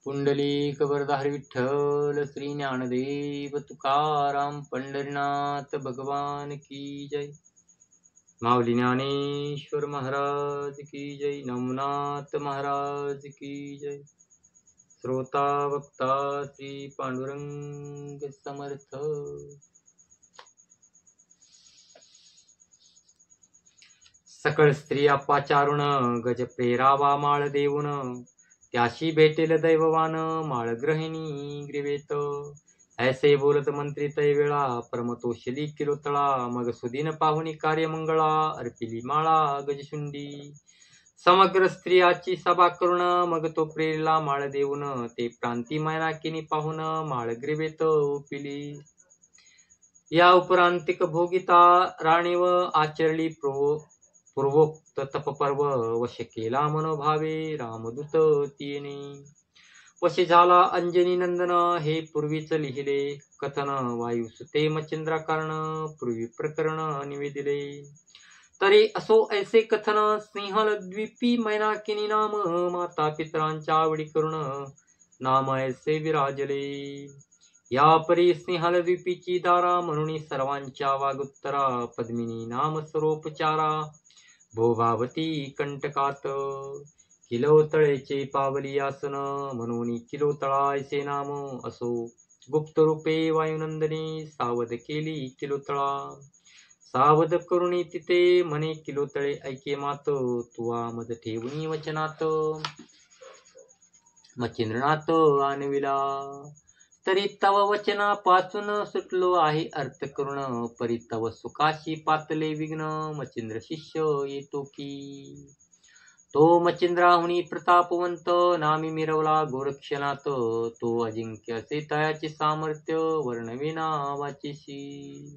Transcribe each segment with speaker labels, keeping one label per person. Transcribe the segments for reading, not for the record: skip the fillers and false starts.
Speaker 1: पुंडलिक वरदाहरी विठ्ठल श्री ज्ञानदेव तुकाराम पंढरीनाथ भगवान की जय। माऊली ज्ञानेश्वर महाराज की जय। नवनाथ महाराज की जय। श्रोता वक्ता श्री पांडुरंग समर्थ। सकळ स्त्रिया पाचारुण गज प्रेरावा माळ देऊन, त्याशी भेटेल दैववान माळ ग्रहिणी ग्रीवेत। ऐसे बोलत मंत्री तैवेळा परमतोषली किलोतळा, मग सुदीन पाहुणी कार्यमंगळा अर्पिली माळा गजशुंडी। समग्र स्त्रियाची सभा करून मग तो प्रेरला माळ देऊन, ते प्रांती मैनाकिनी पाहून माळ ग्रीवेत ओपिली। या उपरांतिक भोगिता राणीव आचरली पूर्वोक्त तपपर्व, वश केला मनोभावे रामदूत तिने। वशी झाला अंजनी नंदन हे पूर्वीच लिहिले कथन, वायुसुते मच्छिंद्रा कारण पूर्वी प्रकरण निवेदिले। तरी असो ऐसे कथन सिंहल द्वीपी मैनाकिनी नाम, माता पितरांच्या आवडी करून नाम ऐसे विराजले। या परी सिंहल द्वीपीची दारा म्हणून सर्वांच्या वागुत्तरा, पद्मिनी नाम सर्वोपचारा भोगावती कंटकात। किलोतळेचे पावली आसन म्हणून किलोतळा ऐसे नाम, असो गुप्त रूपे वायुनंदनी सावध केली किलोतळा। सावध करुणी तिथे म्हणे किलोतळे ऐके मात, तुवा मज ठेवणी वचनात मच्छिंद्रनाथ आणविला। तरी तव वचना पासून सुटलो आहे अर्थ करून, परी तव सुखाशी पातले विघ्न मच्छिंद्र शिष्य येतो की। तो मच्छिंद्राहुनी प्रतापवंत नामी मिरवला गोरक्षनाथ, तो अजिंक्य असे तयाचे सामर्थ्य वर्णविना वाचेशी।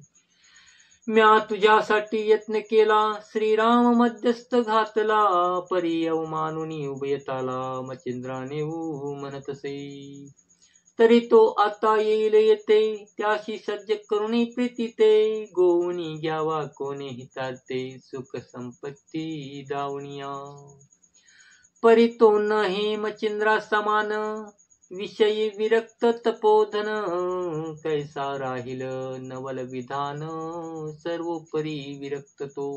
Speaker 1: म्या तुझ्यासाठी यत्न केला श्रीराम मध्यस्थ घातला, परी अवमानुनी उभयताला मच्छिंद्राने म्हणतसे। तरी तो आता येईल येते त्याशी सज्ज करुणी प्रीती ते, गोवणी घ्यावा कोणे हितार्थे सुख संपत्ती दावणिया। परी तो नहे मच्छिंद्रा समान विषयी विरक्त तपोधन, कैसा राहील नवल विधान सर्वोपरी विरक्त तो।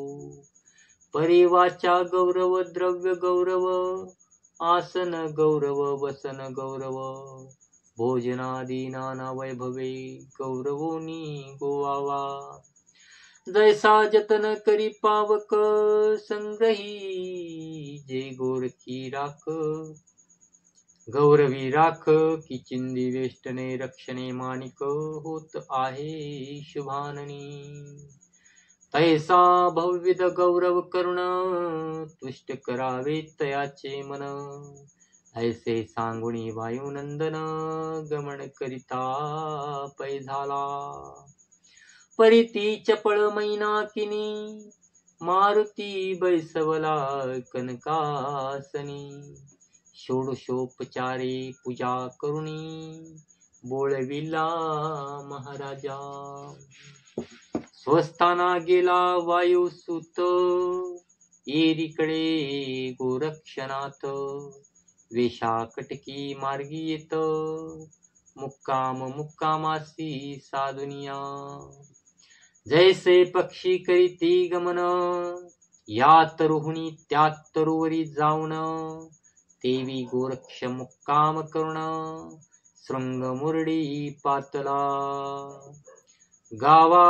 Speaker 1: परी वाचा गौरव द्रव्य गौरव आसन गौरव वसन गौरव, भोजनादी नाना वैभवे गौरवोनी गोवावा। जैसा जतन करी पावक संग्रही, जे गोरखी राख गौरवी राख की चिंदी वेष्टने रक्षणे माणिक होत आहे शुभाननी। तैसा बहुविध गौरव करुण तुष्ट करावे तयाचे मन, ऐसे सांगुणी वायुनंदन गमन करिता पै झाला। परी ती चपळ मैनाकिनी मारुती बैसवला कनकासनी, षोडशोपचारे पूजा करुणी बोळविला महाराजा। स्वस्थाना गेला वायुसुत एरीकडे गोरक्षनाथ, वेशाकटकी मार्गी येत मुक्कामासी साधुनिया। जैसे पक्षी करीती गमन या तरुहुनी त्या तरुवरी जाऊन, तेवी गोरक्ष मुक्काम करुण शृंग मुरडी पातला। गावा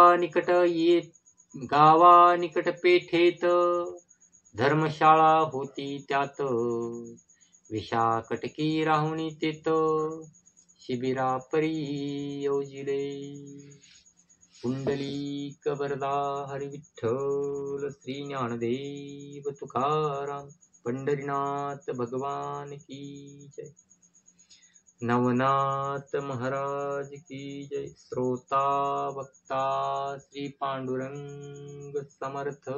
Speaker 1: निकट पेठेत धर्मशाळा होती त्यात, विशाकटकी राहुनी तेत शिबिरा परी योजिले। पुंडलिक वरदा हरी विठ्ठल श्री ज्ञानदेव तुकाराम पंढरीनाथ भगवान की जय। नवनाथ महाराज की जय। श्रोता वक्ता श्री पांडुरंग समर्थ।